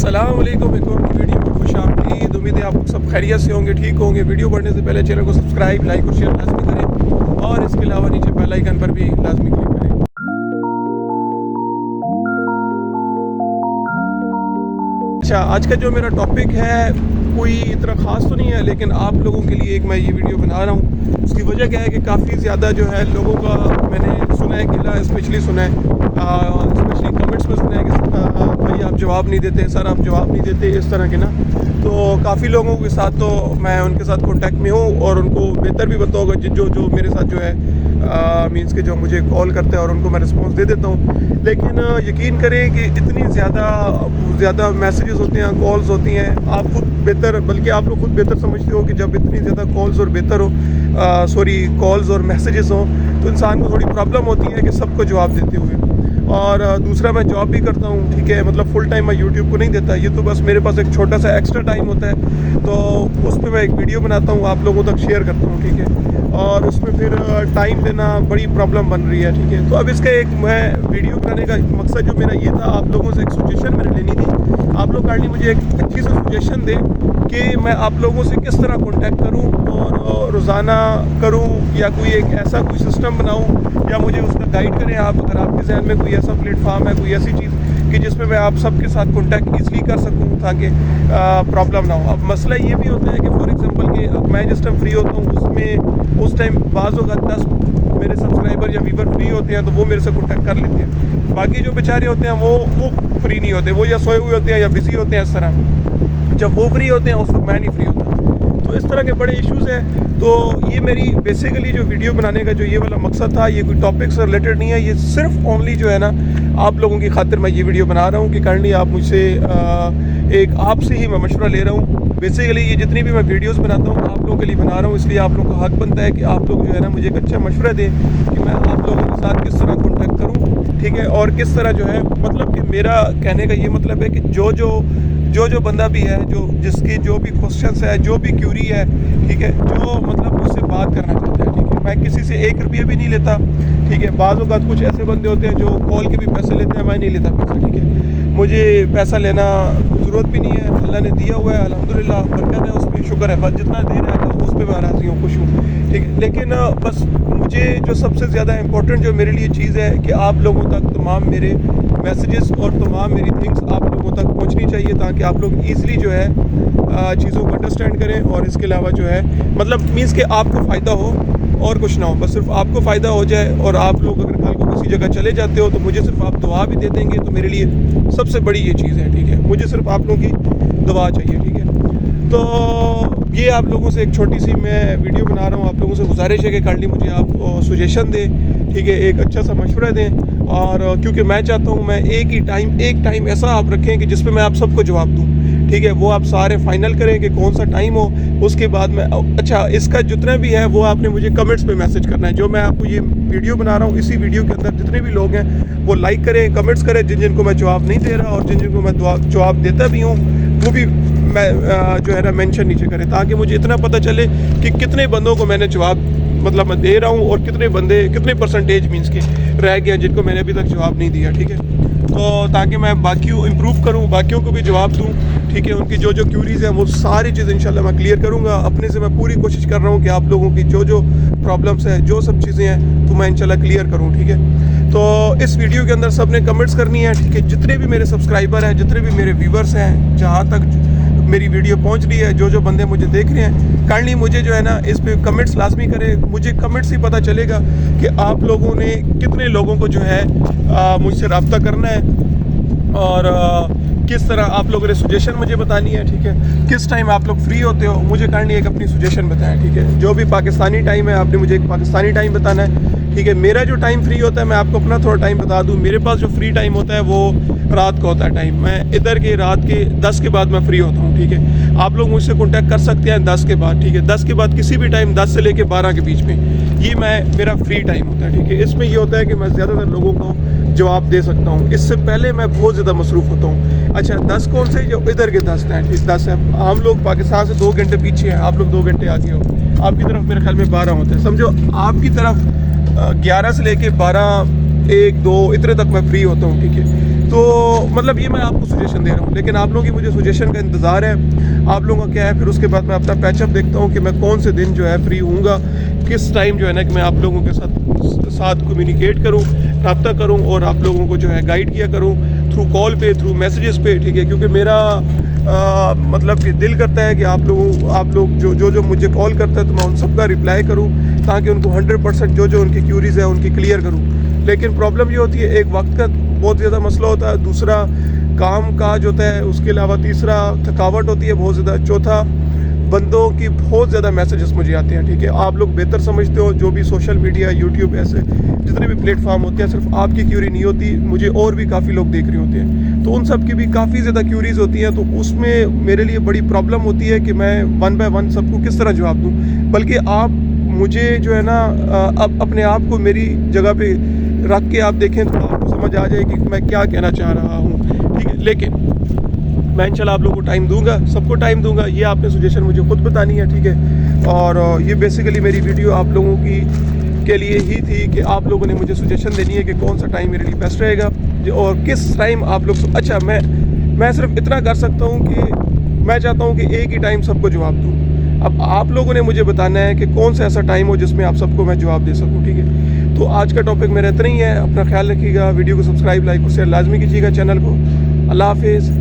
अस्सलाम वालेकुम। एक और वीडियो में खुश आमदीद। उम्मीद है आप लोग सब खैरियत से होंगे, ठीक होंगे। वीडियो बढ़ने से पहले चैनल को सब्सक्राइब, लाइक और शेयर लाजमी करें और इसके अलावा नीचे बेल आइकन पर भी लाजमी क्लिक करें। अच्छा, आज का जो मेरा टॉपिक है कोई इतना ख़ास तो नहीं है, लेकिन आप लोगों के लिए एक मैं ये वीडियो बना रहा हूँ। उसकी वजह क्या है कि काफ़ी ज़्यादा जो है लोगों का मैंने सुना है, गिला स्पेशली सुना है, स्पेशली कमेंट्स में सुना है कि भाई आप जवाब नहीं देते, सर आप जवाब नहीं देते, इस तरह के ना। तो काफ़ी लोगों के साथ तो मैं उनके साथ कॉन्टैक्ट में हूँ और उनको बेहतर भी पता होगा जो मेरे साथ जो है मीन्स के जो मुझे कॉल करते हैं और उनको मैं रिस्पॉन्स दे देता हूँ। लेकिन यकीन करें कि इतनी ज़्यादा मैसेजेस होते हैं, कॉल्स होती हैं, आप खुद बेहतर, बल्कि आप लोग खुद बेहतर समझते हो कि जब इतनी ज़्यादा कॉल्स और कॉल्स और मैसेजेस हों तो इंसान को थोड़ी प्रॉब्लम होती है कि सबको जवाब देते हुए। और दूसरा, मैं जॉब भी करता हूँ, ठीक है, मतलब फुल टाइम मैं यूट्यूब को नहीं देता। ये तो बस मेरे पास एक छोटा सा एक्स्ट्रा टाइम होता है, तो उस पर मैं एक वीडियो बनाता हूँ, आप लोगों तक शेयर करता हूँ, ठीक है। और उसमें फिर टाइम देना बड़ी प्रॉब्लम बन रही है, ठीक है। तो अब इसका एक मैं वीडियो बनाने का मकसद जो मेरा ये था, आप लोगों से एक सजेशन मैंने लेनी थी। आप लोग काइंडली मुझे एक अच्छी सी सजेशन दें कि मैं आप लोगों से किस तरह कॉन्टैक्ट करूँ और रोज़ाना करूँ, या कोई एक ऐसा कोई सिस्टम बनाऊँ, या मुझे उसका गाइड करें आप। अगर आपके जहन में कोई ऐसा प्लेटफॉर्म है, कोई ऐसी चीज़ कि जिसमें मैं आप सबके साथ कॉन्टैक्ट ईज़िली कर सकूँ ताकि प्रॉब्लम ना हो। अब मसला ये भी होता है कि फॉर एग्जांपल कि अब मैं जिस टाइम फ्री होता हूँ उस टाइम बाज़ होगा 10 मेरे सब्सक्राइबर या व्यूवर फ्री होते हैं तो वो मेरे से कॉन्टैक्ट कर लेते हैं। बाकी जो बेचारे होते हैं वो फ्री नहीं होते, वो या सोए हुए होते हैं या बिज़ी होते हैं। इस तरह जब वो फ्री होते हैं उस वक्त मैं नहीं फ्री होता। तो इस तरह के बड़े इश्यूज़ हैं। तो ये मेरी बेसिकली जो वीडियो बनाने का जो ये वाला मकसद था, ये कोई टॉपिक से रिलेटेड नहीं है, ये सिर्फ ओनली जो है ना आप लोगों की खातिर मैं ये वीडियो बना रहा हूँ कि काइंडली आप मुझसे एक आपसे ही मैं मशवरा ले रहा हूँ। बेसिकली ये जितनी भी मैं वीडियोस बनाता हूँ आप लोगों के लिए बना रहा हूँ, इसलिए आप लोगों का हक बनता है कि आप लोग जो है ना मुझे एक अच्छा मशवरा दें कि मैं आप लोगों के साथ किस तरह कॉन्टैक्ट करूँ, ठीक है। और किस तरह जो है, मतलब कि मेरा कहने का ये मतलब है कि जो बंदा भी है, जिसकी जो भी क्वेश्चंस है, जो भी क्यूरी है, ठीक है, जो मतलब मुझसे बात करना चाहता है, ठीक है, मैं किसी से 1 रुपया भी नहीं लेता, ठीक है। बाज़ औक़ात कुछ ऐसे बंदे होते हैं जो कॉल के भी पैसे लेते हैं, मैं नहीं लेता पैसा, ठीक है। मुझे पैसा लेना ज़रूरत भी नहीं है, अल्लाह ने दिया हुआ है, अल्हम्दुलिल्लाह, बरकत है, उस पर शुक्र है, बस जितना दे रहा है उस पर मैं राज़ी हूँ, खुश हूँ, ठीक है। लेकिन बस मुझे जो सबसे ज़्यादा इंपॉर्टेंट जो मेरे लिए चीज़ है कि आप लोगों तक तमाम मेरे मैसेजेस और तमाम मेरी थिंग्स आप लोगों तक पहुंचनी चाहिए ताकि आप लोग ईज़िली जो है चीज़ों को अंडरस्टैंड करें। और इसके अलावा जो है मतलब मीन्स कि आपको फ़ायदा हो और कुछ ना हो, बस सिर्फ आपको फ़ायदा हो जाए। और आप लोग अगर कल को किसी जगह चले जाते हो तो मुझे सिर्फ आप दुआ भी दे देंगे तो मेरे लिए सबसे बड़ी ये चीज़ है, ठीक है। मुझे सिर्फ आप लोगों की दुआ चाहिए, ठीक है। तो ये आप लोगों से एक छोटी सी मैं वीडियो बना रहा हूँ, आप लोगों से गुजारिश है कि काइंडली मुझे आप सजेशन दें, ठीक है, एक अच्छा सा मशवरा दें। और क्योंकि मैं चाहता हूँ मैं एक टाइम ऐसा आप रखें कि जिस पे मैं आप सबको जवाब दूँ, ठीक है। वो आप सारे फाइनल करें कि कौन सा टाइम हो, उसके बाद में अच्छा इसका जितना भी है वो आपने मुझे कमेंट्स पे मैसेज करना है। जो मैं आपको ये वीडियो बना रहा हूँ, इसी वीडियो के अंदर जितने भी लोग हैं वो लाइक करें, कमेंट्स करें, जिनको मैं जवाब नहीं दे रहा और जिनको मैं जवाब देता भी हूँ वो भी मैं जो है ना मेंशन नीचे करें, ताकि मुझे इतना पता चले कि कितने बंदों को मैंने जवाब मतलब मैं दे रहा हूँ और कितने परसेंटेज मीन्स के रह गए जिनको मैंने अभी तक जवाब नहीं दिया, ठीक है। तो ताकि मैं बाकियों इम्प्रूव करूँ, बाकियों को भी जवाब दूँ, ठीक है। उनकी जो क्यूरीज़ हैं वो सारी चीज़ इंशाल्लाह मैं क्लियर करूँगा। अपने से मैं पूरी कोशिश कर रहा हूँ कि आप लोगों की जो प्रॉब्लम्स हैं, जो सब चीज़ें हैं, तो मैं इंशाल्लाह क्लियर करूँ, ठीक है। तो इस वीडियो के अंदर सब ने कमेंट्स करनी है, ठीक है। जितने भी मेरे सब्सक्राइबर हैं, जितने भी मेरे व्यूवर्स हैं, जहाँ तक मेरी वीडियो पहुंच रही है, जो बंदे मुझे देख रहे हैं, काइंडली मुझे जो है ना इस पे कमेंट्स लाजमी करें। मुझे कमेंट्स से पता चलेगा कि आप लोगों ने कितने लोगों को जो है मुझसे रब्ता करना है और किस तरह आप लोगों ने सजेशन मुझे बतानी है, ठीक है। किस टाइम आप लोग फ्री होते हो, मुझे काइंडली एक अपनी सजेशन बताएं, ठीक है। जो भी पाकिस्तानी टाइम है आपने मुझे एक पाकिस्तानी टाइम बताना है, ठीक है। मेरा जो टाइम फ्री होता है मैं आपको अपना थोड़ा टाइम बता दूं। मेरे पास जो फ्री टाइम होता है वो रात का होता है टाइम, मैं इधर के रात के 10 के बाद मैं फ्री होता हूँ, ठीक है। आप लोग मुझसे कॉन्टैक्ट कर सकते हैं 10 के बाद, ठीक है। 10 के बाद किसी भी टाइम 10 से लेके 12 के बीच में ये मेरा फ्री टाइम होता है, ठीक है। इसमें ये होता है कि मैं ज़्यादातर लोगों को जवाब दे सकता हूँ, इससे पहले मैं बहुत ज़्यादा मसरूफ़ होता हूँ। अच्छा 10 कौन से, जो इधर के 10 हैं, 10 है। हम लोग पाकिस्तान से 2 घंटे पीछे हैं, आप लोग 2 घंटे आगे हो। आपकी तरफ मेरे ख्याल में 12 होते हैं, समझो आपकी तरफ 11 से लेके 12 1 2 इतने तक मैं फ्री होता हूँ, ठीक है। तो मतलब ये मैं आपको सजेशन दे रहा हूँ, लेकिन आप लोगों की मुझे सजेशन का इंतज़ार है, आप लोगों का क्या है। फिर उसके बाद मैं अपना पैचअप देखता हूँ कि मैं कौन से दिन जो है फ्री हूँगा, किस टाइम जो है ना कि मैं आप लोगों के साथ कम्युनिकेट करूँ, रब्ता करूँ और आप लोगों को जो है गाइड किया करूँ थ्रू कॉल पे, थ्रू मैसेजेस पे, ठीक है। क्योंकि मेरा मतलब कि दिल करता है कि आप लोग जो मुझे कॉल करता है तो मैं उन सबका रिप्लाई करूँ, ताकि उनको 100% जो उनकी क्यूरीज़ है उनकी क्लियर करूँ। लेकिन प्रॉब्लम ये होती है, एक वक्त का बहुत ज़्यादा मसला होता है, दूसरा काम काज होता है, उसके अलावा तीसरा थकावट होती है बहुत ज़्यादा, चौथा बंदों की बहुत ज़्यादा मैसेजेस मुझे आते हैं, ठीक है। आप लोग बेहतर समझते हो, जो भी सोशल मीडिया, यूट्यूब, ऐसे जितने भी प्लेटफॉर्म होते हैं, सिर्फ आपकी क्यूरी नहीं होती, मुझे और भी काफ़ी लोग देख रहे होते हैं, तो उन सब की भी काफ़ी ज़्यादा क्यूरीज होती हैं। तो उसमें मेरे लिए बड़ी प्रॉब्लम होती है कि मैं 1 बाय 1 सबको किस तरह जवाब दूँ। बल्कि आप मुझे जो है ना अब अपने आप को मेरी जगह पे रख के आप देखें तो आपको समझ आ जाएगी कि मैं क्या कहना चाह रहा हूँ, ठीक है। लेकिन मैं इंशाल्लाह आप लोगों को टाइम दूंगा, सबको टाइम दूंगा, ये आपने सजेशन मुझे खुद बतानी है, ठीक है। और ये बेसिकली मेरी वीडियो आप लोगों की के लिए ही थी कि आप लोगों ने मुझे सजेशन देनी है कि कौन सा टाइम मेरे लिए बेस्ट रहेगा और किस टाइम आप लोग। अच्छा, मैं सिर्फ इतना कर सकता हूँ कि मैं चाहता हूँ कि एक ही टाइम सबको जवाब दूँ। अब आप लोगों ने मुझे बताना है कि कौन सा ऐसा टाइम हो जिसमें आप सबको मैं जवाब दे सकूँ, ठीक है। तो आज का टॉपिक मेरा इतना ही है। अपना ख्याल रखिएगा, वीडियो को सब्सक्राइब, लाइक और शेयर लाजमी कीजिएगा चैनल को। अल्लाह हाफिज़।